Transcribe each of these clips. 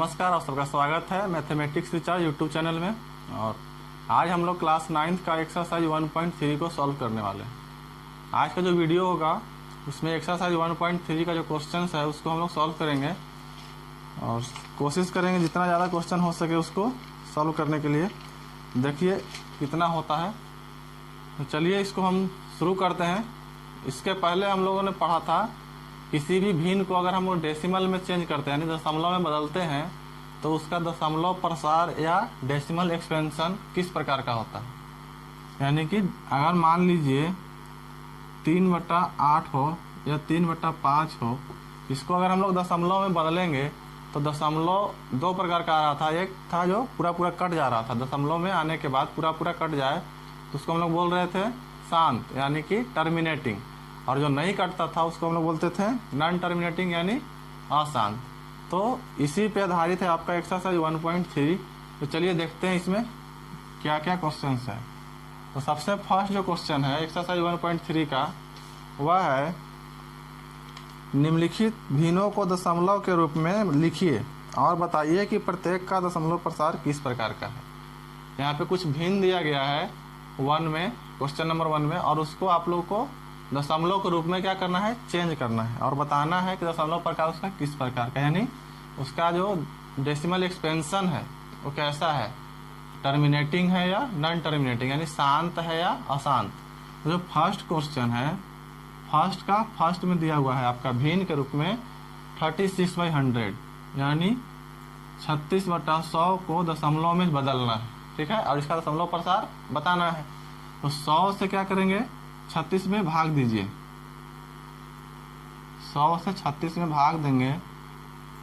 नमस्कार, आप सबका स्वागत है मैथमेटिक्स रिचार्ज यूट्यूब चैनल में। और आज हम लोग क्लास 9th का एक्सरसाइज 1.3 को सॉल्व करने वाले हैं। आज का जो वीडियो होगा उसमें एक्सरसाइज 1.3 का जो क्वेश्चन है उसको हम लोग सॉल्व करेंगे और कोशिश करेंगे जितना ज़्यादा क्वेश्चन हो सके उसको सॉल्व करने के लिए। देखिए कितना होता है। तो चलिए इसको हम शुरू करते हैं। इसके पहले हम लोगों ने पढ़ा था किसी भी भिन्न को अगर हम लोग डेसिमल में चेंज करते हैं यानी दशमलव में बदलते हैं तो उसका दशमलव प्रसार या डेसिमल एक्सपेंशन किस प्रकार का होता है। यानी कि अगर मान लीजिए 3/8 हो या 3/5 हो, इसको अगर हम लोग दशमलव में बदलेंगे तो दशमलव दो प्रकार का आ रहा था। एक था जो पूरा पूरा कट जा रहा था, दशमलव में आने के बाद पूरा पूरा कट जाए तो उसको हम लोग बोल रहे थे शांत यानी कि टर्मिनेटिंग, और जो नहीं कटता था उसको हम लोग बोलते थे नॉन टर्मिनेटिंग यानी अशांत। तो इसी पे आधारित है आपका एक्सरसाइज 1.3। तो चलिए देखते हैं इसमें क्या क्या क्वेश्चन है। तो सबसे फर्स्ट जो क्वेश्चन है एक्सरसाइज 1.3 का वह है निम्नलिखित भिन्नों को दशमलव के रूप में लिखिए और बताइए कि प्रत्येक का दशमलव प्रसार किस प्रकार का है। यहाँ पे कुछ भिन्न दिया गया है 1 में, क्वेश्चन नंबर 1 में, और उसको आप लोग को दशमलव के रूप में क्या करना है, चेंज करना है और बताना है कि दशमलव प्रकार उसका किस प्रकार का, यानी उसका जो डेसिमल एक्सपेंशन है वो कैसा है, टर्मिनेटिंग है या नॉन टर्मिनेटिंग यानी शांत है या अशांत। तो जो फर्स्ट क्वेश्चन है फर्स्ट में दिया हुआ है आपका भिन्न के रूप में 36/100 यानी 36/100 को दशमलव में बदलना है, ठीक है, और इसका दशमलव प्रसार बताना है। तो 100 से क्या करेंगे, 36 में भाग दीजिए। 100 से 36 में भाग देंगे,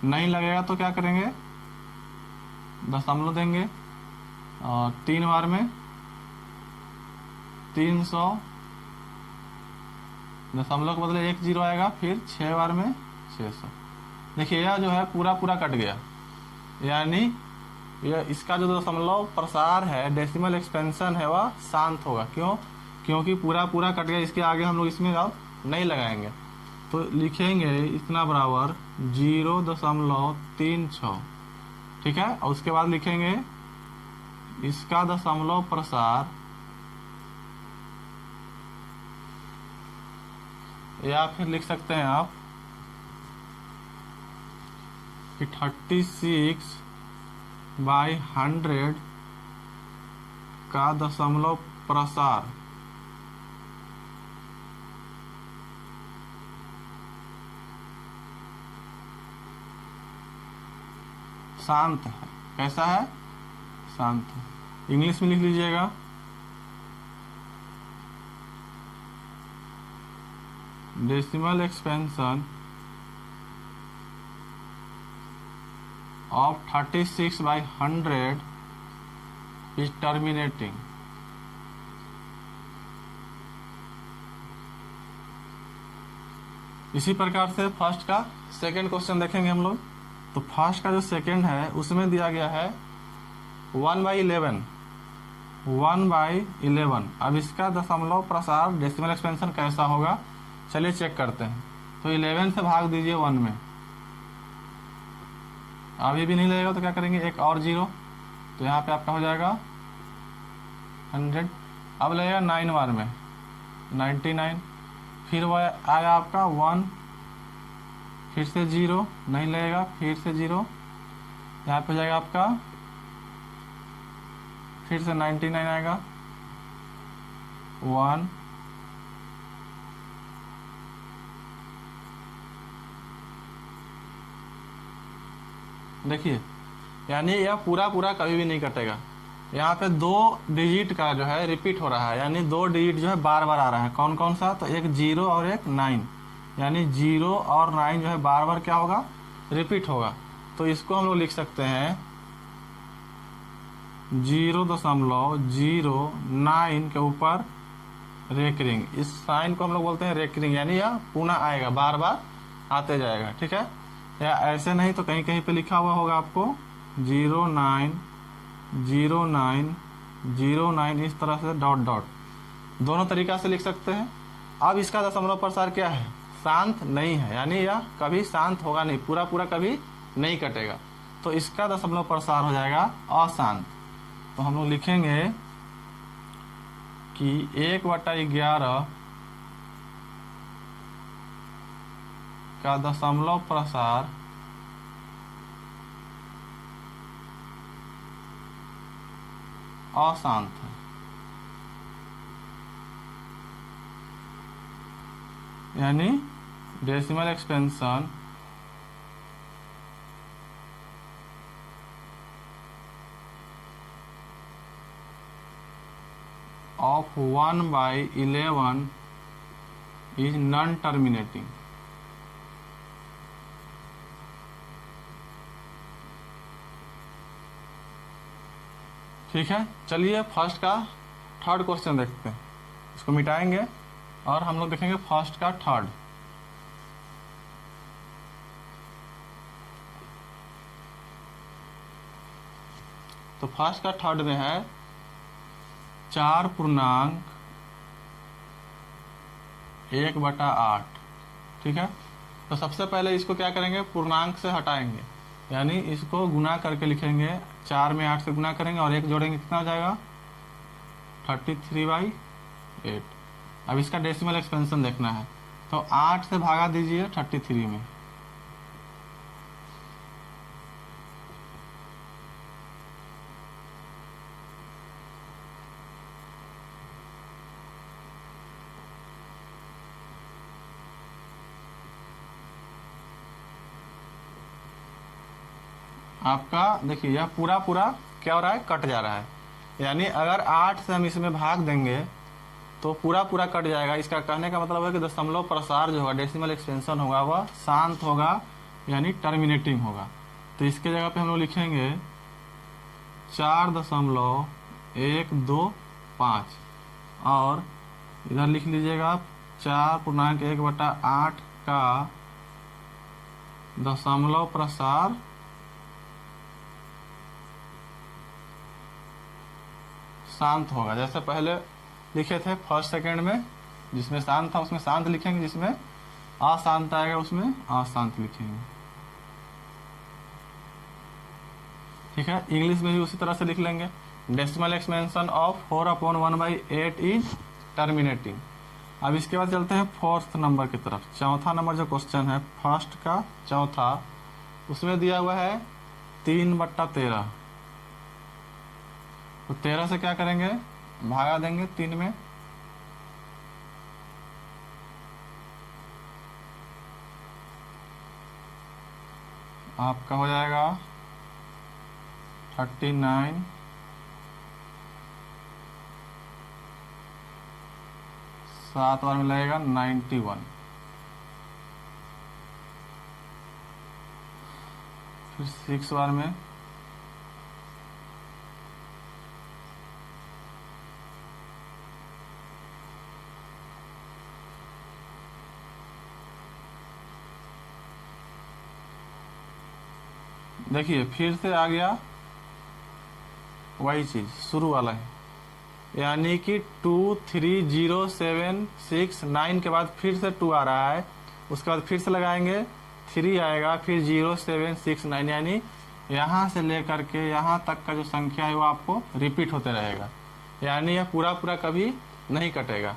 नहीं लगेगा तो क्या करेंगे, दशमलव देंगे और 3 बार में 300, दशमलव के बदले 1 0 आएगा, फिर 6 बार में 600। देखिए यह जो है पूरा पूरा कट गया, यानी यह इसका जो दशमलव प्रसार है डेसिमल एक्सपेंशन है वह शांत होगा। क्यों? क्योंकि पूरा पूरा कट गया, इसके आगे हम लोग इसमें अब नहीं लगाएंगे। तो लिखेंगे इतना बराबर 0.36, ठीक है, और उसके बाद लिखेंगे इसका दशमलव प्रसार, या फिर लिख सकते हैं आप कि 36/100 का दशमलव प्रसार शांत है। कैसा है? शांत है। इंग्लिश में लिख लीजिएगा decimal expansion of 36/100 is terminating. इसी प्रकार से फर्स्ट का सेकंड क्वेश्चन देखेंगे हम लोग। तो फर्स्ट का जो सेकंड है उसमें दिया गया है 1/11। अब इसका दशमलव प्रसार डेसिमल एक्सपेंशन कैसा होगा, चलिए चेक करते हैं। तो 11 से भाग दीजिए 1 में, अभी भी नहीं लगेगा तो क्या करेंगे, एक और 0, तो यहाँ पे आपका हो जाएगा 100। अब लगेगा 9 बार में 99, फिर वह आएगा आपका 1, फिर से 0, नहीं लगेगा, फिर से 0, यहाँ पे जाएगा आपका फिर से 99 आएगा, 1, देखिए यानी यह पूरा पूरा कभी भी नहीं कटेगा। यहाँ पे 2 डिजिट का जो है रिपीट हो रहा है, यानी 2 डिजिट जो है बार बार आ रहा है। कौन कौन सा? तो एक 0 और एक 9, यानी 0 और 9 जो है बार बार क्या होगा, रिपीट होगा। तो इसको हम लोग लिख सकते हैं 0.09 के ऊपर रेकरिंग। इस साइन को हम लोग बोलते हैं रेकरिंग, यानी यह पुनः आएगा, बार बार आते जाएगा, ठीक है। या ऐसे नहीं तो कहीं कहीं पे लिखा हुआ होगा आपको 090909, इस तरह से डॉट डॉट, दोनों तरीका से लिख सकते हैं। अब इसका दशमलव प्रसार क्या है, शांत नहीं है, यानी यह कभी शांत होगा नहीं, पूरा पूरा कभी नहीं कटेगा। तो तो इसका दशमलव प्रसार हो जाएगा अशांत। तो हम लोग लिखेंगे कि 1/11 का दशमलव प्रसार अशांत है। यानी decimal expansion of 1/11 is non terminating। ठीक है, चलिए फर्स्ट का थर्ड क्वेश्चन देखते हैं। इसको मिटाएंगे और हम लोग देखेंगे फर्स्ट का थर्ड। तो फर्स्ट का थर्ड में है 4.1/8। ठीक है, तो सबसे पहले इसको क्या करेंगे, पूर्णांक से हटाएंगे, यानी इसको गुना करके लिखेंगे। 4 में 8 से गुना करेंगे और 1 जोड़ेंगे, कितना हो जाएगा 33/8। अब इसका डेसिमल एक्सपेंशन देखना है, तो 8 से भागा दीजिए 33 में। आपका देखिए यह पूरा पूरा क्या हो रहा है, कट जा रहा है। यानी अगर 8 से हम इसमें भाग देंगे तो पूरा पूरा कट जाएगा। इसका कहने का मतलब है कि दशमलव प्रसार जो होगा, डेसिमल एक्सपेंशन होगा, वह शांत होगा, यानी टर्मिनेटिंग होगा। तो इसके जगह पे हम लोग लिखेंगे 4.125 और इधर लिख लीजिएगा 4.1/8 का दशमलव प्रसार शांत होगा। जैसे पहले लिखे थे फर्स्ट सेकंड में, जिसमें शांत था उसमें शांत लिखेंगे, जिसमें अशांत आएगा उसमें अशांत लिखेंगे। ठीक है, इंग्लिश में भी उसी तरह से लिख लेंगे। Decimal expansion of 4/1/8 is terminating. अब इसके बाद चलते हैं फोर्थ नंबर की तरफ। चौथा नंबर जो क्वेश्चन है फर्स्ट का चौथा, उसमें दिया हुआ है 3/13। तो 13 से क्या करेंगे, भागा देंगे 3 में। आपका हो जाएगा 39। 7 बार में लगेगा 91। फिर 6 बार में देखिए फिर से आ गया वही चीज, शुरू वाला है। यानी कि 2 3 0 7 6 9 के बाद फिर से 2 आ रहा है, उसके बाद फिर से लगाएंगे 3 आएगा, फिर 0 7 6 9, यानी यहाँ से लेकर के यहाँ तक का जो संख्या है वो आपको रिपीट होते रहेगा। यानी यह पूरा पूरा कभी नहीं कटेगा।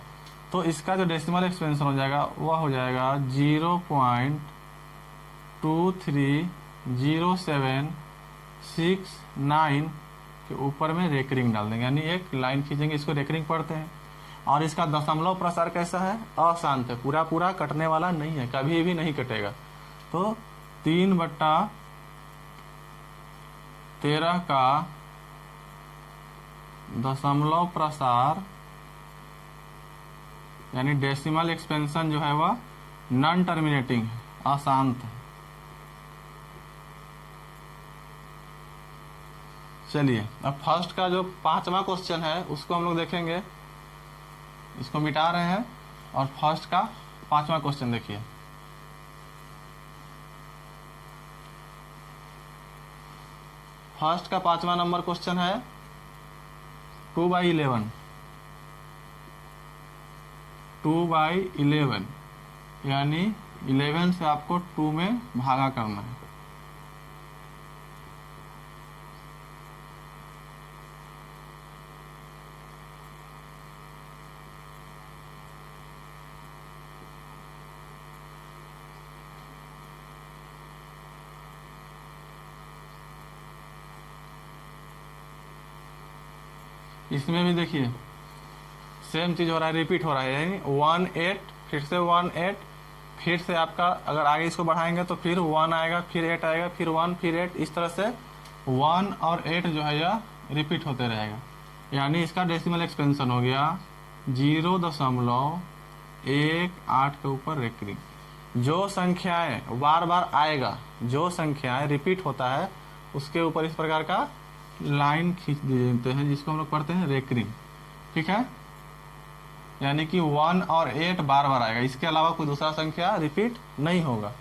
तो इसका जो डेसिमल एक्सपेंशन हो जाएगा वह हो जाएगा 0.230769 के ऊपर में रेकरिंग डाल देंगे, यानी एक लाइन खींचेंगे, इसको रेकरिंग पढ़ते हैं। और इसका दशमलव प्रसार कैसा है, अशांत है, पूरा पूरा कटने वाला नहीं है, कभी भी नहीं कटेगा। तो 3/13 का दशमलव प्रसार यानी डेसिमल एक्सपेंशन जो है वह नॉन टर्मिनेटिंग है, अशांत है। चलिए अब फर्स्ट का जो 5वां क्वेश्चन है उसको हम लोग देखेंगे। इसको मिटा रहे हैं और फर्स्ट का 5वां क्वेश्चन देखिए। फर्स्ट का 5वां नंबर क्वेश्चन है 2/11। 2/11 यानी 11 से आपको 2 में भागा करना है। इसमें भी देखिए सेम चीज़ हो रहा है, रिपीट हो रहा है, यानी 1 8 फिर से 1 8 फिर से आपका अगर आगे इसको बढ़ाएंगे तो फिर 1 आएगा, फिर 8 आएगा, फिर 1 फिर 8, इस तरह से 1 और 8 जो है यह रिपीट होते रहेगा। यानी इसका डेसिमल एक्सपेंशन हो गया 0.18 के ऊपर रेकरिंग। जो संख्याएं बार बार आएगा, जो संख्याएं रिपीट होता है उसके ऊपर इस प्रकार का लाइन खींच देते हैं, जिसको हम लोग पढ़ते हैं रेकरिंग। ठीक है, यानी कि 1 और 8 बार बार आएगा, इसके अलावा कोई दूसरा संख्या रिपीट नहीं होगा।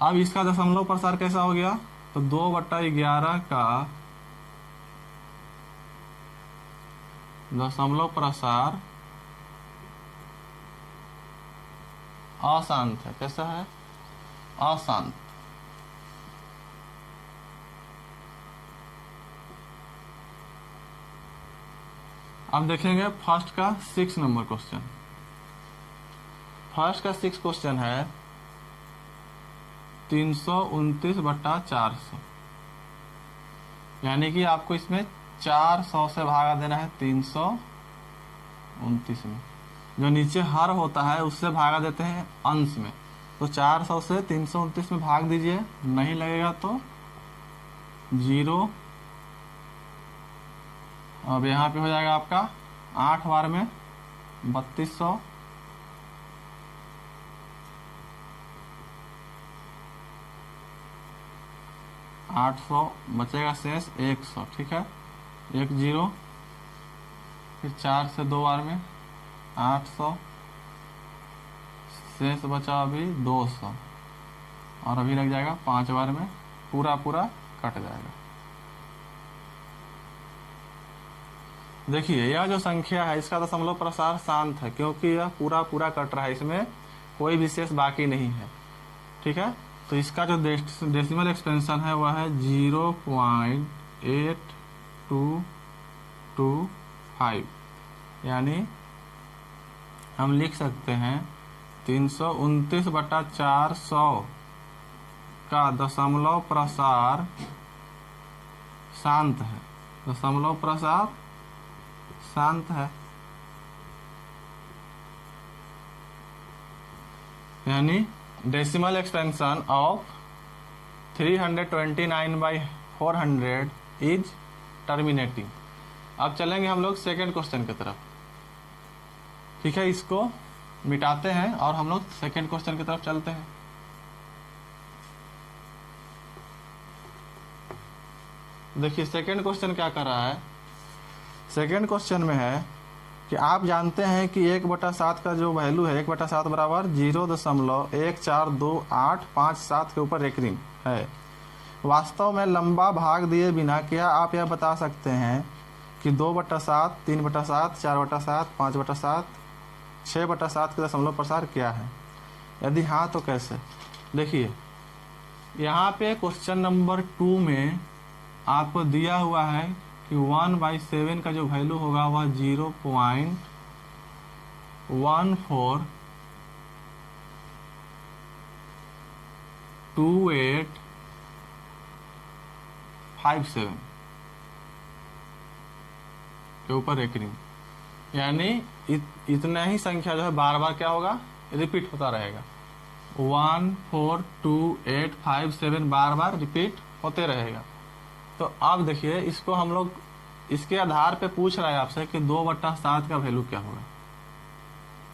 अब इसका दशमलव प्रसार कैसा हो गया, तो 2/11 का दशमलव प्रसार अशांत है। कैसा है, अशांत। अब देखेंगे फर्स्ट का 6 नंबर क्वेश्चन। फर्स्ट का 6 क्वेश्चन है 329/400, यानी कि आपको इसमें 400 से भागा देना है 329 में। जो नीचे हर होता है उससे भागा देते हैं अंश में, तो 400 से 329 में भाग दीजिए, नहीं लगेगा तो 0। अब यहाँ पे हो जाएगा आपका 8 बार में 3200, 800 बचेगा शेष 100। ठीक है, 1 0, फिर 4 से 2 बार में 800, शेष बचा अभी 200, और अभी लग जाएगा 5 बार में, पूरा कट जाएगा। देखिए यह जो संख्या है इसका दशमलव प्रसार शांत है, क्योंकि यह पूरा कट रहा है, इसमें कोई विशेष बाकी नहीं है। ठीक है, तो इसका जो डेसिमल एक्सपेंशन है वह है 0.8225, यानी हम लिख सकते हैं 329/400 का दशमलव प्रसार शांत है। दशमलव प्रसार शांत है, यानी decimal expansion of 329/400 is terminating. अब चलेंगे हम लोग सेकेंड क्वेश्चन की तरफ। ठीक है, इसको मिटाते हैं और हम लोग सेकेंड क्वेश्चन की तरफ चलते हैं। देखिए सेकेंड क्वेश्चन क्या कर रहा है। सेकेंड क्वेश्चन में है कि आप जानते हैं कि 1/7 का जो वैल्यू है 1/7 बराबर 0.1428557 के ऊपर रेकरिंग है। वास्तव में लंबा भाग दिए बिना क्या आप यह बता सकते हैं कि 2/7, 3/7, 4/7, 5/7, 6/7 के दशमलव प्रसार क्या है? यदि हाँ तो कैसे? देखिए यहाँ पे क्वेश्चन नंबर 2 में आपको दिया हुआ है कि 1/7 का जो वैल्यू होगा वह 0.142857 के ऊपर रेकरिंग, यानी इतना ही संख्या जो है बार बार क्या होगा, रिपीट होता रहेगा। 14285 बार बार रिपीट होते रहेगा। तो अब देखिए इसको हम लोग इसके आधार पे पूछ रहा है आपसे कि 2/7 का वैल्यू क्या होगा।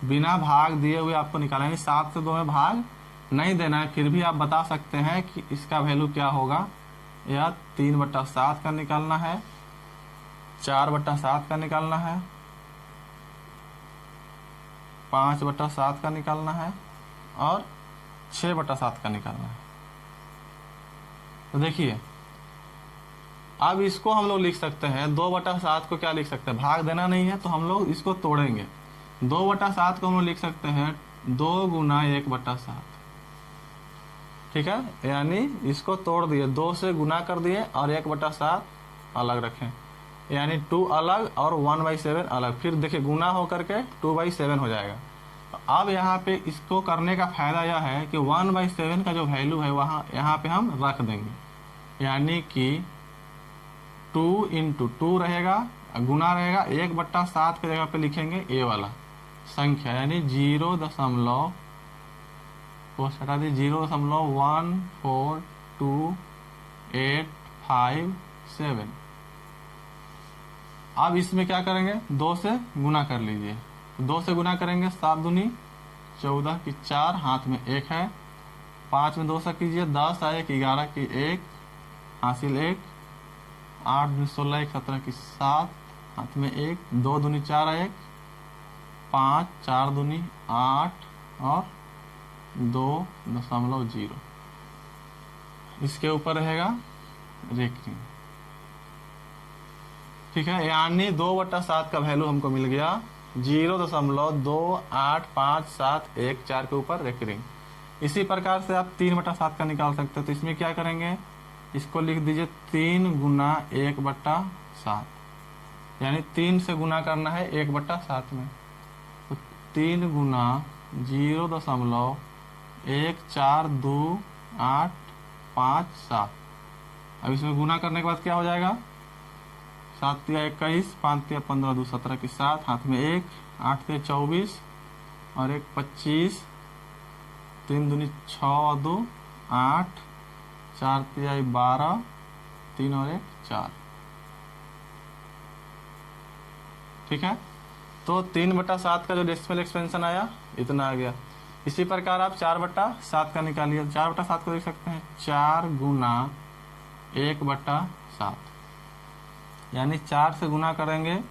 बिना भाग दिए हुए आपको निकालना है, 7 से 2 में भाग नहीं देना है, फिर भी आप बता सकते हैं कि इसका वैल्यू क्या होगा। या 3/7 का निकालना है, 4/7 का निकालना है, 5/7 का निकालना है और 6/7 का निकालना है। तो देखिए अब इसको हम लोग लिख सकते हैं 2/7 को क्या लिख सकते हैं, भाग देना नहीं है तो हम लोग इसको तोड़ेंगे। 2/7 को हम लोग लिख सकते हैं 2 गुना 1/7। ठीक है, यानी इसको तोड़ दिए, 2 से गुना कर दिए और 1/7 अलग रखें, यानी 2 अलग और 1/7 अलग। फिर देखिए गुना होकर के 2/7 हो जाएगा। अब यहाँ पे इसको करने का फायदा यह है कि 1/7 का जो वैल्यू है वहाँ यहाँ पे हम रख देंगे, यानी कि 2 × 2 रहेगा गुना रहेगा 1/7 के जगह पे लिखेंगे ए वाला संख्या, यानी 0 को हटा दी 0.14285 अब इसमें क्या करेंगे, 2 से गुना कर लीजिए। 2 से गुना करेंगे 7 दूनी 14 की 4, हाथ में 1 है, 5 में 2 से कीजिए 10 है 1, 11 की 1, हासिल 1, 8 दूनी 16, 1 17 की 7, हाथ में 1, 2 दूनी 4 है 1, 5, 4 दूनी 8 और 2.0। इसके ऊपर रहेगा रेखनी, ठीक है। यानी 2/7 का वैल्यू हमको मिल गया 0.28571 के ऊपर रेकरिंग। इसी प्रकार से आप 3/7 का निकाल सकते हो। तो इसमें क्या करेंगे, इसको लिख दीजिए 3 गुना 1/7, यानी 3 से गुना करना है 1/7 में। तो 3 गुना 0.1428557। अब इसमें गुना करने के बाद क्या हो जाएगा, 7 तिया 21, 5 तिया 15, 2 17 की 7, हाथ में 1, 8 तिया 24 और 1 25, 3 दूनी 6 और 2 8, 4 तिया 12, 3 और 1 4, ठीक है। तो 3/7 का जो डेसिमल एक्सपेंशन आया इतना आ गया। इसी प्रकार आप 4/7 का निकालिए। 4/7 को देख सकते हैं 4 गुना 1/7, यानी 4 से गुना करेंगे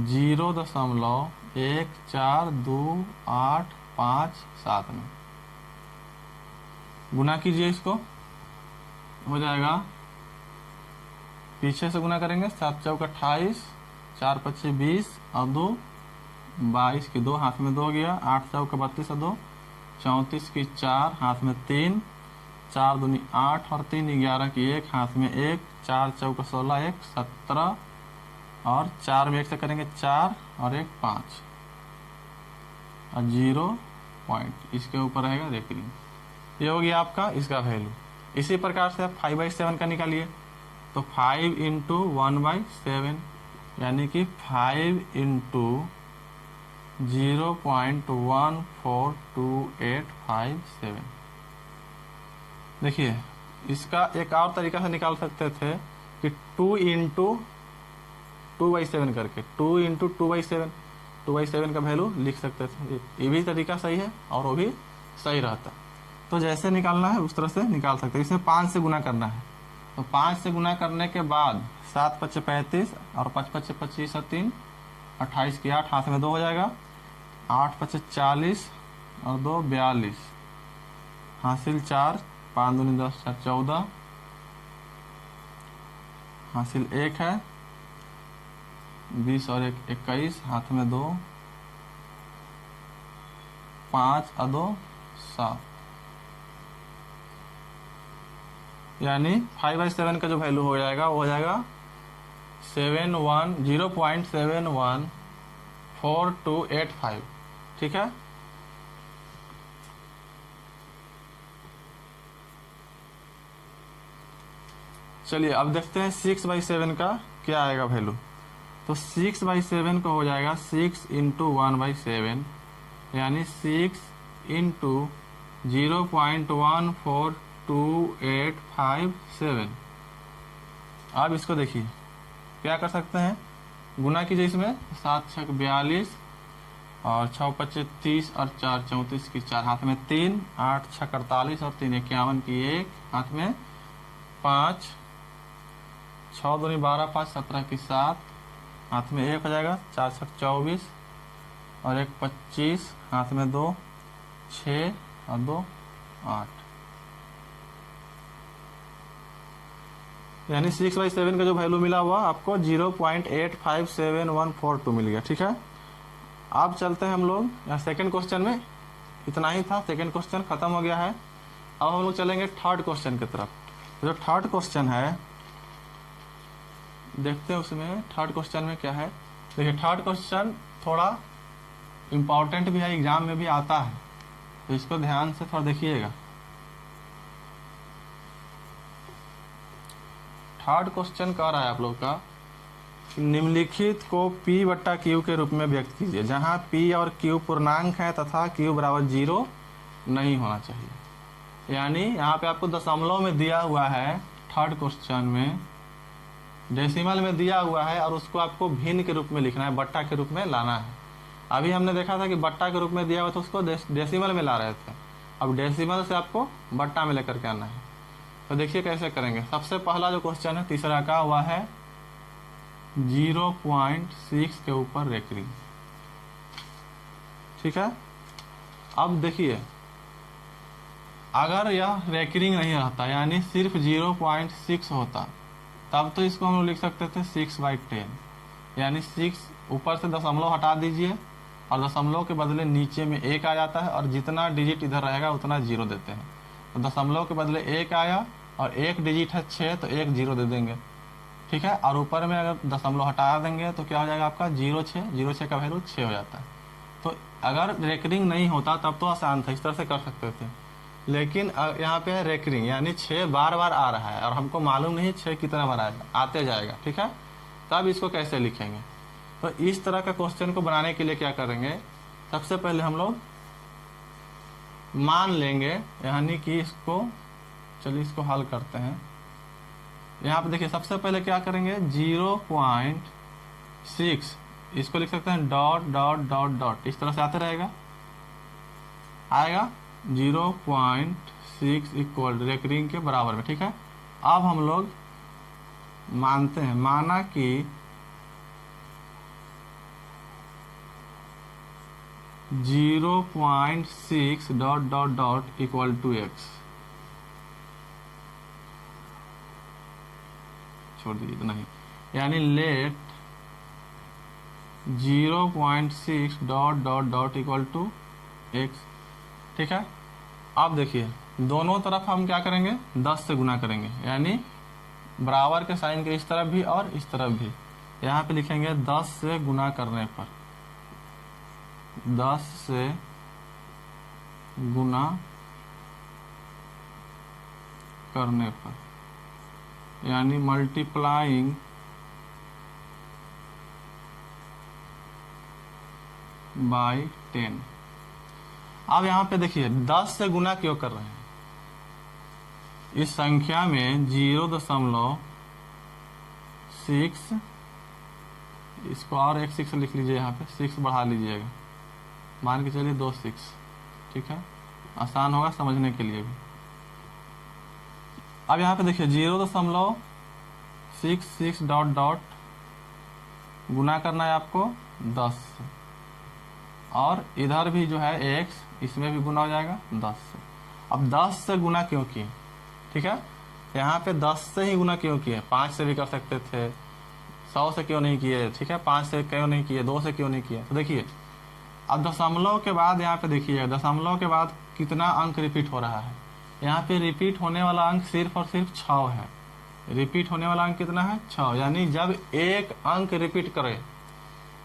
0.1428557 में। गुना कीजिए, इसको हो जाएगा, पीछे से गुना करेंगे 7 चौक 28, 4 25 20 और 2 22 की 2, हाथ में 2 गया, 8 चौक 32 और 2 34 की 4, हाथ में 3, 4 दूनी 8 और 3 11 की 1, हाथ में 1, 4 चौक 16 1 17 और 4 में 1 से करेंगे 4 और 1 5 और 0 पॉइंट, इसके ऊपर रहेगा रेकरिंग। ये हो गया आपका इसका वैल्यू। इसी प्रकार से आप 5/7 का निकालिए। तो 5 इंटू 1/7 यानी कि 5 इंटू 0.1428557। देखिए, इसका एक और तरीका से निकाल सकते थे कि 2 इंटू 2/7 करके, 2 इंटू 2/7, 2/7 का वैल्यू लिख सकते थे। ये भी तरीका सही है और वो भी सही रहता। तो जैसे निकालना है उस तरह से निकाल सकते हैं। इसमें 5 से गुना करना है, तो 5 से गुना करने के बाद 7 5 35 और 5 5 25 और 3 28 की 8, हाथ में 2 हो जाएगा, 8 5 40 और 2 42, हासिल 4, 5 दूनी 10 4 14, हासिल 1 है, 20 और 1 21, हाथ में 2, 5 और 2 7, यानी 5/7 का जो वैल्यू हो जाएगा वो हो जाएगा 0.714285, ठीक है। चलिए अब देखते हैं 6/7 का क्या आएगा वैल्यू। तो 6/7 का हो जाएगा 6 इंटू 1/7, यानी 6 इंटू 0.1428557। अब इसको देखिए क्या कर सकते हैं, गुना कीजिए। इसमें 7 6 42 और 6 25 30 और 4 34 की 4, हाथ में 3, 8 6 48 और 3 51 की 1, हाथ में 5, 6 दूनी 12 5 17 की 7, हाथ में 1 हो जाएगा, 4 6 24 और 1 25, हाथ में 2 6 और 2 8, यानी 6/7 का जो वैल्यू मिला हुआ आपको 0.857142 मिल गया, ठीक है। अब चलते हैं हम लोग यहाँ सेकंड क्वेश्चन में। इतना ही था, सेकंड क्वेश्चन खत्म हो गया है। अब हम लोग चलेंगे थर्ड क्वेश्चन की तरफ। जो थर्ड क्वेश्चन है देखते हैं उसमें थर्ड क्वेश्चन में क्या है। देखिए थर्ड क्वेश्चन थोड़ा इम्पोर्टेंट भी है, एग्जाम में भी आता है, तो इसको ध्यान से थोड़ा देखिएगा। थर्ड क्वेश्चन कह रहा है आप लोग का निम्नलिखित को P बट्टा Q के रूप में व्यक्त कीजिए, जहां P और Q पूर्णांक है तथा Q बराबर 0 नहीं होना चाहिए। यानी यहाँ पे आपको दशमलव में दिया हुआ है, थर्ड क्वेश्चन में डेसिमल में दिया हुआ है और उसको आपको भिन्न के रूप में लिखना है, बट्टा के रूप में लाना है। अभी हमने देखा था कि बट्टा के रूप में दिया हुआ था, उसको डेसिमल में ला रहे थे। अब डेसिमल से आपको बट्टा में लेकर के आना है। तो देखिए कैसे करेंगे। सबसे पहला जो क्वेश्चन है तीसरा का, हुआ है 0.6 के ऊपर रेकरिंग। ठीक है, अब देखिए अगर यह रेकरिंग नहीं रहता यानी सिर्फ 0.6 होता, तब तो इसको हम लोग लिख सकते थे 6/10, यानी 6 ऊपर से दशमलव हटा दीजिए और दशमलव के बदले नीचे में 1 आ जाता है और जितना डिजिट इधर रहेगा उतना 0 देते हैं। तो दशमलव के बदले 1 आया और एक डिजिट है 6, तो 1 0 दे देंगे। ठीक है, और ऊपर में अगर दशमलव हटा देंगे तो क्या हो जाएगा आपका 0.6 का वैल्यू 6 हो जाता है। तो अगर रेकरिंग नहीं होता तब तो आसान था, इस तरह से कर सकते थे। लेकिन यहाँ पे है रेकरिंग, यानी 6 बार बार आ रहा है और हमको मालूम नहीं 6 कितना बार आएगा, आते जाएगा। ठीक है, तब इसको कैसे लिखेंगे। तो इस तरह का क्वेश्चन को बनाने के लिए क्या करेंगे, सबसे पहले हम लोग मान लेंगे, यानी कि इसको, चलिए इसको हल करते हैं। यहाँ पे देखिए सबसे पहले क्या करेंगे, 0.6 इसको लिख सकते हैं डॉट डॉट डॉट डॉट, इस तरह से आते रहेगा, आएगा 0.6 इक्वल रेकरिंग के बराबर में। ठीक है, अब हम लोग मानते हैं, माना कि 0.6 dot dot dot equal to x, छोड़ दीजिए इतना ही, यानी let 0.6 dot dot dot equal to x। ठीक है, अब देखिए दोनों तरफ हम क्या करेंगे, 10 से गुना करेंगे, यानी बराबर के साइन के इस तरफ भी और इस तरफ भी। यहाँ पे लिखेंगे 10 से गुना करने पर, 10 से गुना करने पर, यानी मल्टीप्लाइंग बाय 10। अब यहाँ पे देखिए 10 से गुना क्यों कर रहे हैं, इस संख्या में 0.6, इसको और एक 6 लिख लीजिए, यहाँ पे 6 बढ़ा लीजिएगा, मान के चलिए 2 6। ठीक है, आसान होगा समझने के लिए भी। अब यहाँ पे देखिए 0.66 डॉट डॉट गुना करना है आपको 10 से, और इधर भी जो है x, इसमें भी गुना हो जाएगा 10 से। अब 10 से गुना क्यों किए, ठीक है, यहाँ पे 10 से ही गुना क्यों किए, 5 से भी कर सकते थे, 100 से क्यों नहीं किए, ठीक है, 5 से क्यों नहीं किए, 2 से क्यों नहीं किए। तो देखिए अब दशमलव के बाद यहाँ पे देखिए, दशमलव के बाद कितना अंक रिपीट हो रहा है, यहाँ पे रिपीट होने वाला अंक सिर्फ और सिर्फ 6 है। रिपीट होने वाला अंक कितना है, 6। यानी जब एक अंक रिपीट करे,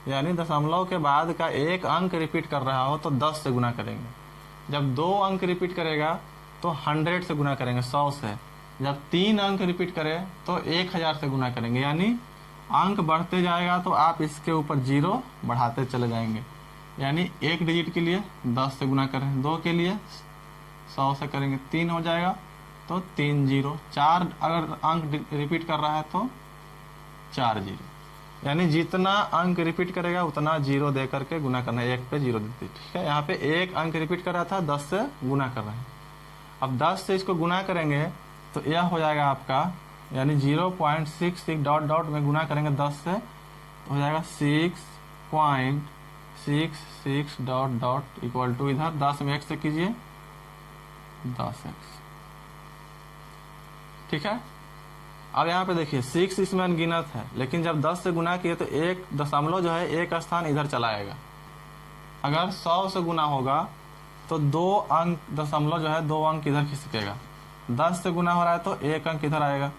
यानी दशमलव के बाद का एक अंक रिपीट कर रहा हो तो 10 से गुना करेंगे। जब 2 अंक रिपीट करेगा तो 100 से गुना करेंगे, 100 से। जब 3 अंक रिपीट करे तो 1000 से गुना करेंगे। यानी अंक बढ़ते जाएगा तो आप इसके ऊपर 0 बढ़ाते चले जाएंगे। यानी एक डिजिट के लिए 10 से गुना करें, 2 के लिए 100 से करेंगे, 3 हो जाएगा तो 3 0, 4 अगर अंक रिपीट कर रहा है तो 4 0। यानी जितना अंक रिपीट करेगा उतना 0 दे करके गुना करना है, 1 पे 0 देते। ठीक है, यहाँ पे एक अंक रिपीट कर रहा था, 10 से गुना कर रहे हैं। अब 10 से इसको गुना करेंगे तो यह हो जाएगा आपका, यानी 0.66 डॉट डॉट में गुना करेंगे 10 से तो हो जाएगा 6.66 डॉट डॉट इक्वल टू, इधर 10 में 1 से कीजिए 10x। ठीक है, अब यहाँ पे देखिए 6 इसमें अनगिनत है, लेकिन जब 10 से गुना किए तो एक दशमलव जो है एक स्थान इधर चला आएगा। अगर 100 से गुना होगा तो 2 अंक दशमलव जो है 2 अंक इधर खिसकेगा। 10 से गुना हो रहा है तो 1 अंक इधर आएगा।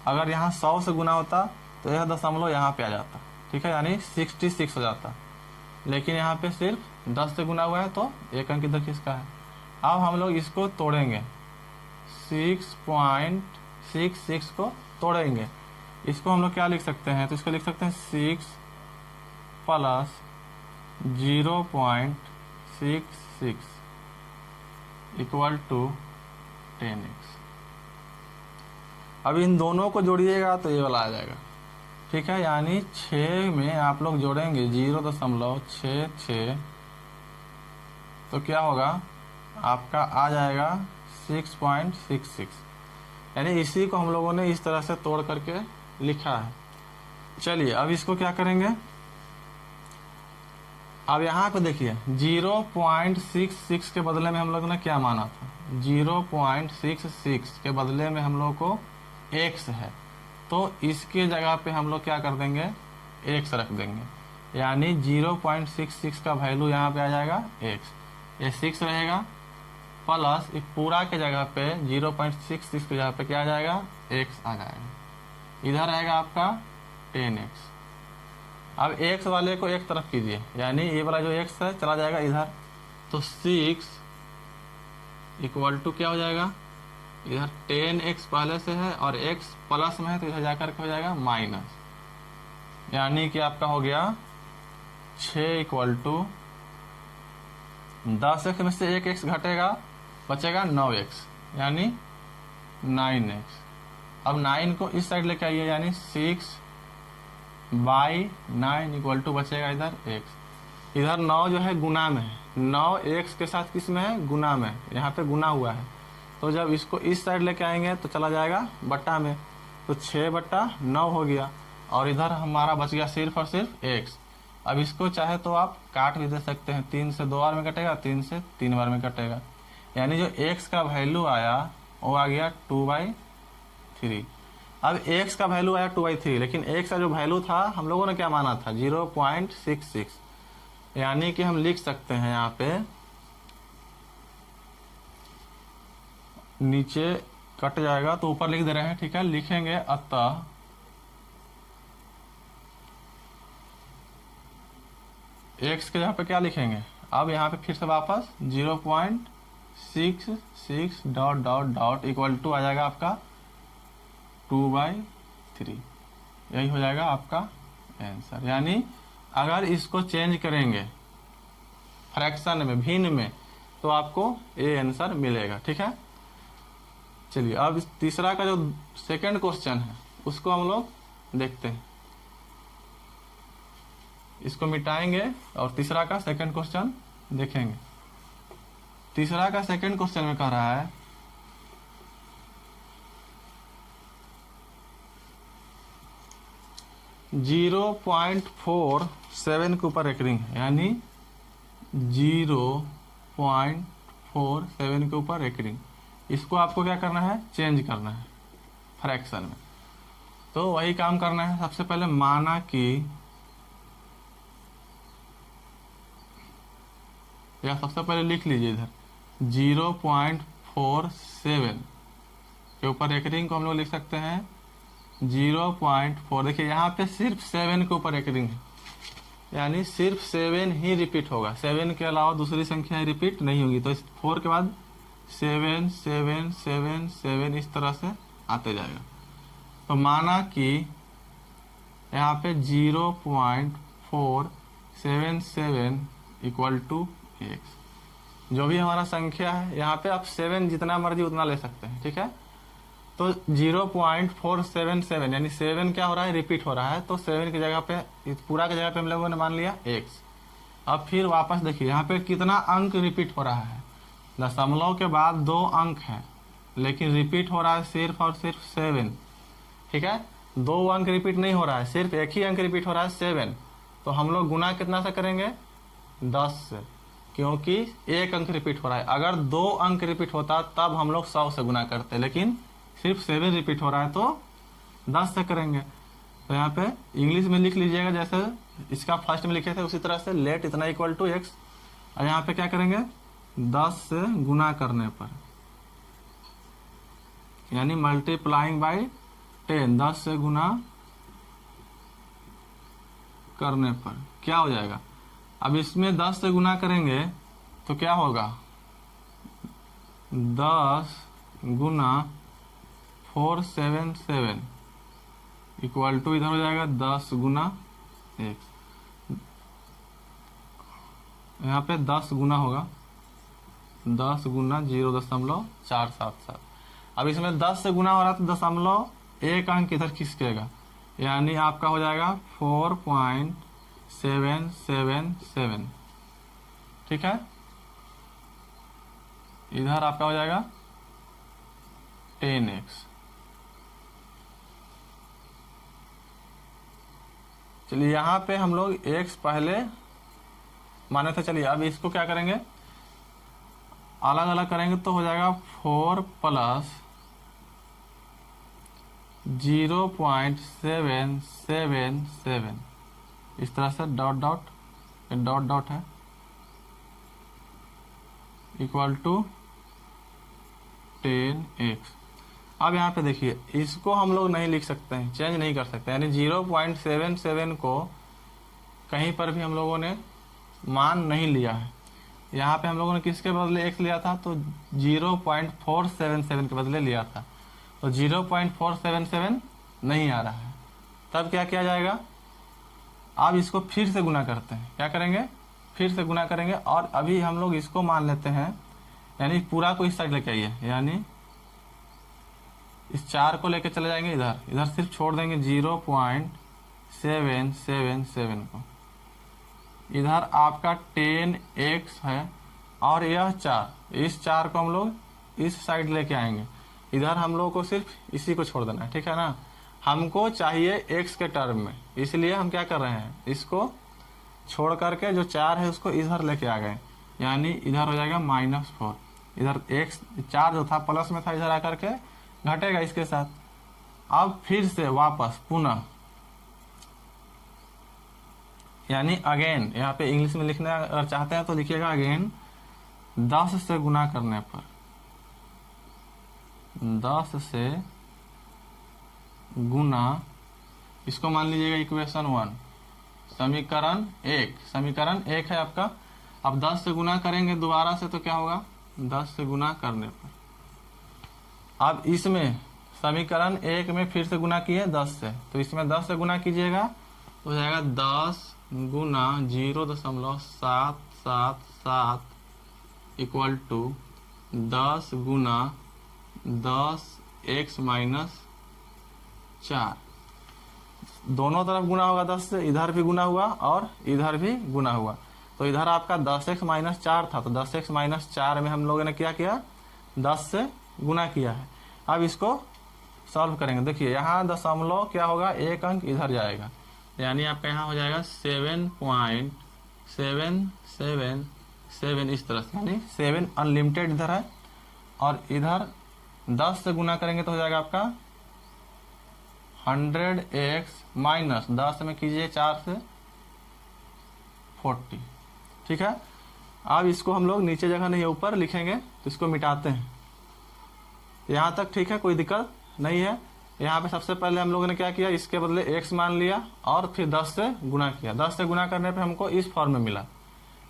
अगर यहाँ 100 से गुना होता तो यह दशमलव यहाँ पे आ जाता। ठीक है, यानी 66 हो जाता, लेकिन यहाँ पे सिर्फ 10 से गुना हुआ है तो 1 अंक इधर खिसका है। अब हम लोग इसको तोड़ेंगे, 6.66 को तोड़ेंगे इसको हम लोग क्या लिख सकते हैं, तो इसको लिख सकते हैं 6 प्लस 0.66 इक्वल टू 10x। अब इन दोनों को जोड़िएगा तो ये वाला आ जाएगा, ठीक है। यानी 6 में आप लोग जोड़ेंगे 0.66, तो क्या होगा आपका आ जाएगा 6.66। यानी इसी को हम लोगों ने इस तरह से तोड़ करके लिखा है। चलिए अब इसको क्या करेंगे, अब यहाँ पे देखिए 0.66 के बदले में हम लोगों ने क्या माना था, 0.66 के बदले में हम लोग को x है, तो इसके जगह पे हम लोग क्या कर देंगे, x रख देंगे। यानी 0.66 का वैल्यू यहाँ पे आ जाएगा x, ये 6 रहेगा, प्लस एक पूरा के जगह पे 0.66 की जगह पे क्या आ जाएगा, x आ जाएगा। इधर आएगा आपका 10x। अब x वाले को एक तरफ कीजिए, यानी ये वाला जो x है चला जाएगा इधर, तो 6 इक्वल टू क्या हो जाएगा, इधर 10x पहले से है और x प्लस में है तो इधर जाकर के हो जाएगा माइनस। यानी कि आपका हो गया 6 इक्वल टू 10x में से एक x घटेगा, बचेगा 9x यानी 9x। अब 9 को इस साइड लेके आइए, यानी 6/9 इक्वल टू बचेगा इधर x। इधर 9 जो है गुना में है, 9 x के साथ किस में है, गुना में, यहाँ पे गुना हुआ है। तो जब इसको इस साइड लेके आएंगे तो चला जाएगा बट्टा में, तो 6/9 हो गया, और इधर हमारा बच गया सिर्फ और सिर्फ x। अब इसको चाहे तो आप काट भी दे सकते हैं, 3 से 2 बार में कटेगा, 3 से 3 बार में कटेगा। यानी जो x का वैल्यू आया वो आ गया 2/3। अब x का वैल्यू आया 2/3, लेकिन x का जो वैल्यू था हम लोगों ने क्या माना था, 0.66। यानी कि हम लिख सकते हैं यहाँ पे, नीचे कट जाएगा तो ऊपर लिख दे रहे हैं, ठीक है। लिखेंगे अतः x के जगह पे क्या लिखेंगे, अब यहाँ पे फिर से वापस 0.66 dot dot dot equal to आ जाएगा आपका 2/3। यही हो जाएगा आपका आंसर। यानी अगर इसको चेंज करेंगे फ्रैक्शन में, भिन्न में, तो आपको ये आंसर मिलेगा, ठीक है। चलिए अब तीसरा का जो सेकंड क्वेश्चन है उसको हम लोग देखते हैं। इसको मिटाएंगे और तीसरा का सेकंड क्वेश्चन देखेंगे। तीसरा का सेकंड क्वेश्चन में कह रहा है 0.47 के ऊपर एक रिंग है, यानी 0.47 के ऊपर एक रिंग। इसको आपको क्या करना है, चेंज करना है फ्रैक्शन में। तो वही काम करना है। सबसे पहले माना कि, या सबसे पहले लिख लीजिए इधर 0.47 के ऊपर एक रिंग को हम लोग लिख सकते हैं 0.4। देखिए यहाँ पे सिर्फ 7 के ऊपर एक रिंग है, यानी सिर्फ 7 ही रिपीट होगा, 7 के अलावा दूसरी संख्या रिपीट नहीं होगी। तो इस 4 के बाद 7 7 7 7 इस तरह से आते जाएगा। तो माना कि यहाँ पे 0.477 इक्वल टू x, जो भी हमारा संख्या है यहाँ पे आप 7 जितना मर्जी उतना ले सकते हैं, ठीक है। तो 0.477 यानी 7 क्या हो रहा है, रिपीट हो रहा है, तो 7 की जगह पे, पूरा की जगह पे हम लोगों ने मान लिया x। अब फिर वापस देखिए यहाँ पे कितना अंक रिपीट हो रहा है, दशमलव के बाद 2 अंक है, लेकिन रिपीट हो रहा है सिर्फ और सिर्फ 7, ठीक है। 2 अंक रिपीट नहीं हो रहा है, सिर्फ एक ही अंक रिपीट हो रहा है 7। तो हम लोग गुना कितना से करेंगे, 10 से, क्योंकि एक अंक रिपीट हो रहा है। अगर 2 अंक रिपीट होता तब हम लोग 100 से गुना करते, लेकिन सिर्फ 7 रिपीट हो रहा है तो 10 से करेंगे। तो यहाँ पे इंग्लिश में लिख लीजिएगा, जैसे इसका फर्स्ट में लिखे थे उसी तरह से, लेट इतना इक्वल टू x। और यहाँ पे क्या करेंगे, 10 से गुना करने पर, यानी मल्टीप्लाइंग बाई 10, 10 से गुना करने पर क्या हो जाएगा। अब इसमें 10 से गुना करेंगे तो क्या होगा, 10 गुना 477 इक्वल टू इधर हो जाएगा 10 गुना x, यहाँ पे 10 गुना होगा 10 गुना 0.477। अब इसमें 10 से गुना हो रहा है तो दशमलव एक अंक इधर खिसकेगा, यानी आपका हो जाएगा 4.777। ठीक है, इधर आपका हो जाएगा 10x। चलिए यहाँ पे हम लोग x पहले माने थे। चलिए अब इसको क्या करेंगे, अलग अलग करेंगे तो हो जाएगा 4 प्लस 0.777, इस तरह से डॉट डॉट डॉट डॉट है, इक्वल टू 10x। अब यहाँ पे देखिए इसको हम लोग नहीं लिख सकते हैं, चेंज नहीं कर सकते, यानी 0.77 को कहीं पर भी हम लोगों ने मान नहीं लिया है। यहाँ पे हम लोगों ने किसके बदले x लिया था, तो 0.477 के बदले लिया था, तो 0.477 नहीं आ रहा है। तब क्या किया जाएगा, अब इसको फिर से गुना करते हैं। क्या करेंगे, फिर से गुना करेंगे और अभी हम लोग इसको मान लेते हैं, यानी पूरा को इस साइड लेके आइए, यानी इस 4 को लेके चले जाएंगे इधर, इधर सिर्फ छोड़ देंगे 0.777 को। इधर आपका 10x है और यह 4, इस 4 को हम लोग इस साइड लेके आएंगे, इधर हम लोग को सिर्फ इसी को छोड़ देना है। ठीक है ना, हमको चाहिए x के टर्म में, इसलिए हम क्या कर रहे हैं, इसको छोड़ करके जो 4 है उसको इधर लेके आ गए, यानी इधर हो जाएगा -4। इधर x 4 जो था प्लस में था, इधर आकर के घटेगा इसके साथ। अब फिर से वापस पुनः, यानी अगेन, यहाँ पे इंग्लिश में लिखना अगर चाहते हैं तो लिखिएगा अगेन, 10 से गुना करने पर, 10 से गुना, इसको मान लीजिएगा इक्वेशन 1, समीकरण 1, समीकरण 1 है आपका। अब 10 से गुना करेंगे दोबारा से तो क्या होगा, 10 से गुना करने पर, अब इसमें समीकरण 1 में फिर से गुना किए 10 से, तो इसमें 10 से गुना कीजिएगा तो हो जाएगा 10 गुना 0.777 इक्वल टू 10 गुना 10x माइनस 4। दोनों तरफ गुना होगा 10 से, इधर भी गुना हुआ और इधर भी गुना हुआ, तो इधर आपका 10x माइनस 4 था, तो 10x माइनस 4 में हम लोगों ने क्या किया, 10 से गुना किया है। अब इसको सॉल्व करेंगे, देखिए यहाँ दशमलव क्या होगा, एक अंक इधर जाएगा, यानी आपका यहाँ हो जाएगा 7.777, इस तरह से, यानी 7 अनलिमिटेड इधर है, और इधर 10 से गुना करेंगे तो हो जाएगा आपका 100x माइनस 10 में कीजिए 4 से 40। ठीक है, अब इसको हम लोग नीचे जगह नहीं ऊपर लिखेंगे, तो इसको मिटाते हैं। यहाँ तक ठीक है, कोई दिक्कत नहीं है। यहाँ पे सबसे पहले हम लोगों ने क्या किया, इसके बदले x मान लिया और फिर 10 से गुना किया। 10 से गुना करने पे हमको इस फॉर्म में मिला,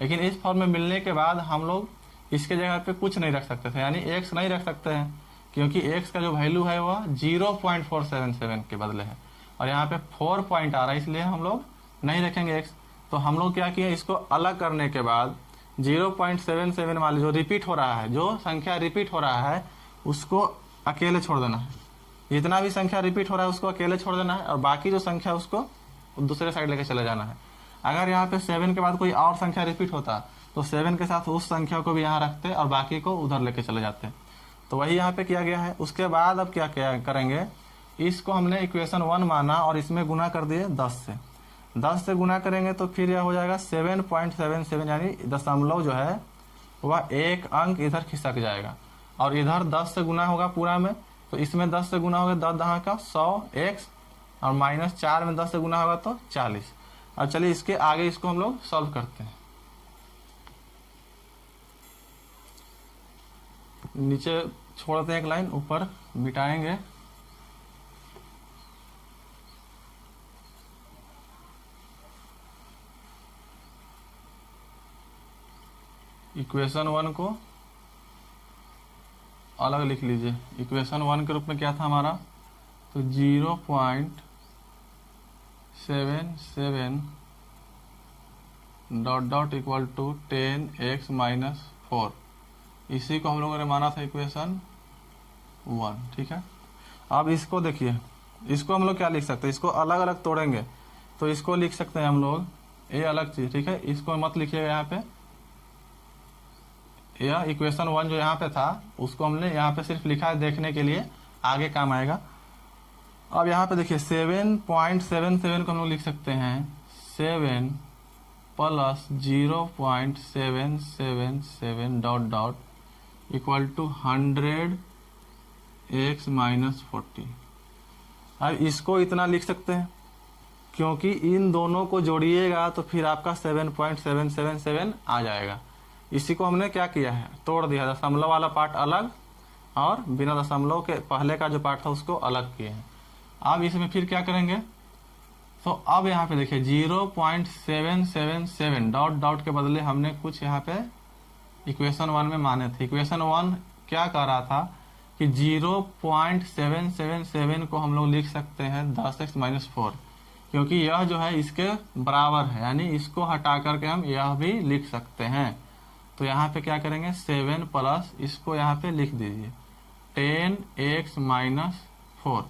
लेकिन इस फॉर्म में मिलने के बाद हम लोग इसके जगह पे कुछ नहीं रख सकते थे, यानी x नहीं रख सकते हैं, क्योंकि x का जो वैल्यू है वह 0.477 के बदले है, और यहाँ पे 4 पॉइंट आ रहा है, इसलिए हम लोग नहीं रखेंगे x। तो हम लोग क्या किए, इसको अलग करने के बाद 0.77 वाले जो रिपीट हो रहा है, जो संख्या रिपीट हो रहा है उसको अकेले छोड़ देना है, जितना भी संख्या रिपीट हो रहा है उसको अकेले छोड़ देना है, और बाकी जो संख्या उसको दूसरे साइड लेके चले जाना है। अगर यहाँ पे 7 के बाद कोई और संख्या रिपीट होता तो 7 के साथ उस संख्या को भी यहाँ रखते और बाकी को उधर लेके चले जाते, तो वही यहाँ पे किया गया है। उसके बाद अब क्या करेंगे, इसको हमने इक्वेशन 1 माना और इसमें गुना कर दिए 10 से। 10 से गुना करेंगे तो फिर यह हो जाएगा 7.77, यानी दशमलव जो है वह एक अंक इधर खिसक जाएगा, और इधर 10 से गुना होगा पूरा में, तो इसमें 10 से गुना होगा 10 दहाँ का 100x, और माइनस 4 में 10 से गुना होगा तो 40। अब चलिए इसके आगे इसको हम लोग सॉल्व करते हैं। नीचे छोड़ते हैं एक लाइन, ऊपर मिटाएंगे। इक्वेशन 1 को अलग लिख लीजिए। इक्वेशन 1 के रूप में क्या था हमारा, तो 0.477 7 dot dot equal to 10x minus 4। इसी को हम लोगों ने माना था इक्वेशन 1, ठीक है। अब इसको देखिए, इसको हम लोग क्या लिख सकते हैं, इसको अलग अलग तोड़ेंगे तो इसको लिख सकते हैं हम लोग ये अलग चीज, ठीक है। इसको मत लिखिएगा यहाँ पे, यह इक्वेशन 1 जो यहाँ पे था उसको हमने यहाँ पे सिर्फ लिखा है देखने के लिए, आगे काम आएगा। अब यहाँ पे देखिए 7.77 को हम लोग लिख सकते हैं 7 plus 0.777 dot dot equal to 100x minus 40। अब इसको इतना लिख सकते हैं क्योंकि इन दोनों को जोड़िएगा तो फिर आपका 7.777 आ जाएगा। इसी को हमने क्या किया है, तोड़ दिया, दशमलव वाला पार्ट अलग और बिना दशमलव के पहले का जो पार्ट था उसको अलग किए हैं। अब इसमें फिर क्या करेंगे, तो अब यहाँ पे देखिए 0.777 डॉट डॉट के बदले हमने कुछ यहाँ पे इक्वेशन 1 में माने थे। इक्वेशन 1 क्या कह रहा था कि 0.777 को हम लोग लिख सकते हैं 10x माइनस 4, क्योंकि यह जो है इसके बराबर है, यानी इसको हटा करके हम यह भी लिख सकते हैं। तो यहाँ पे क्या करेंगे 7 प्लस इसको यहाँ पे लिख दीजिए 10x माइनस 4,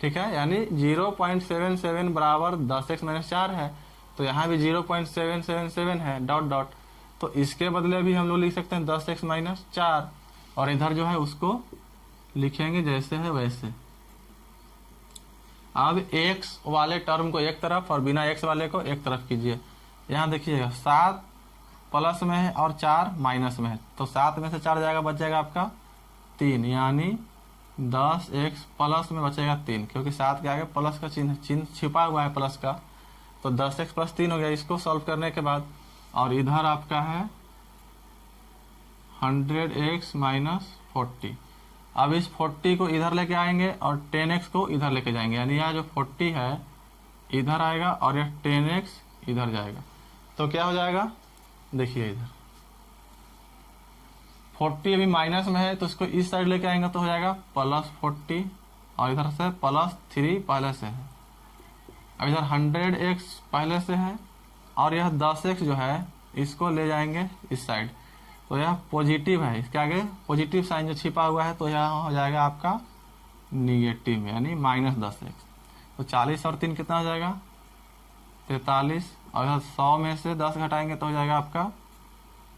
ठीक है। यानी 0.77 बराबर 10x माइनस 4 है, तो यहाँ भी 0.777 है डॉट डॉट, तो इसके बदले भी हम लोग लिख सकते हैं 10x माइनस 4, और इधर जो है उसको लिखेंगे जैसे है वैसे। अब x वाले टर्म को एक तरफ और बिना x वाले को एक तरफ कीजिए। यहाँ देखिएगा 7 प्लस में है और 4 माइनस में है, तो 7 में से 4 जाएगा, बच जाएगा आपका 3, यानी 10x प्लस में बचेगा 3, क्योंकि 7 के आगे प्लस का चिन्ह छिपा हुआ है प्लस का, तो 10x प्लस 3 हो गया इसको सॉल्व करने के बाद। और इधर आपका है 100x माइनस 40। अब इस 40 को इधर लेके आएंगे और 10x को इधर लेके जाएंगे, यानी यह जो 40 है इधर आएगा और यह 10x इधर जाएगा, तो क्या हो जाएगा, देखिए इधर 40 अभी माइनस में है तो इसको इस साइड लेके आएंगे तो हो जाएगा प्लस 40, और इधर से प्लस 3 पहले से है। अब इधर 100x पहले से है और यह 10x जो है इसको ले जाएंगे इस साइड, तो यह पॉजिटिव है, इसके आगे पॉजिटिव साइन जो छिपा हुआ है तो यह हो जाएगा आपका निगेटिव, यानी माइनस 10x। तो 40 और 3 कितना हो जाएगा 43, और यह 100 में से 10 घटाएंगे तो हो जाएगा आपका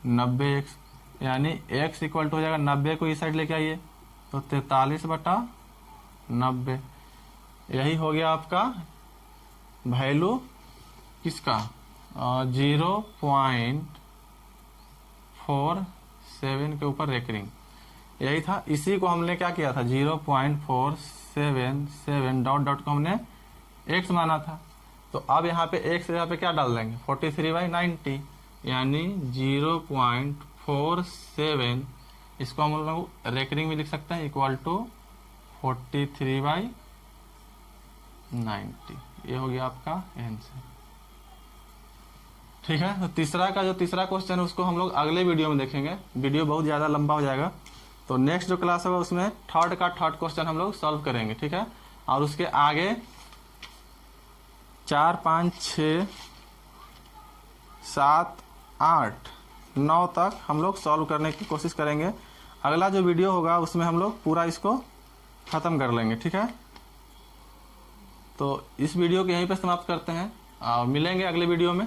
90x, यानी x इक्वल टू हो जाएगा 90 को इस साइड लेके आइए तो 43/90। यही हो गया आपका वैल्यू किसका 0.47 के ऊपर रेकरिंग, यही था। इसी को हमने क्या किया था 0.477 डॉट डॉट को हमने x माना था, तो अब यहाँ पे x यहाँ पे क्या डाल देंगे 43/90, यानी 0.47, इसको हम लोग रेकरिंग में लिख सकते हैं इक्वल टू 43/90। ये हो गया आपका आंसर, ठीक है। तो तीसरा का जो तीसरा क्वेश्चन है उसको हम लोग अगले वीडियो में देखेंगे, वीडियो बहुत ज़्यादा लंबा हो जाएगा, तो नेक्स्ट जो क्लास होगा उसमें थर्ड क्वेश्चन हम लोग सॉल्व करेंगे, ठीक है। और उसके आगे 4, 5, 6, 7, 8, 9 तक हम लोग सॉल्व करने की कोशिश करेंगे। अगला जो वीडियो होगा उसमें हम लोग पूरा इसको ख़त्म कर लेंगे, ठीक है। तो इस वीडियो को यहीं पे समाप्त करते हैं और मिलेंगे अगले वीडियो में।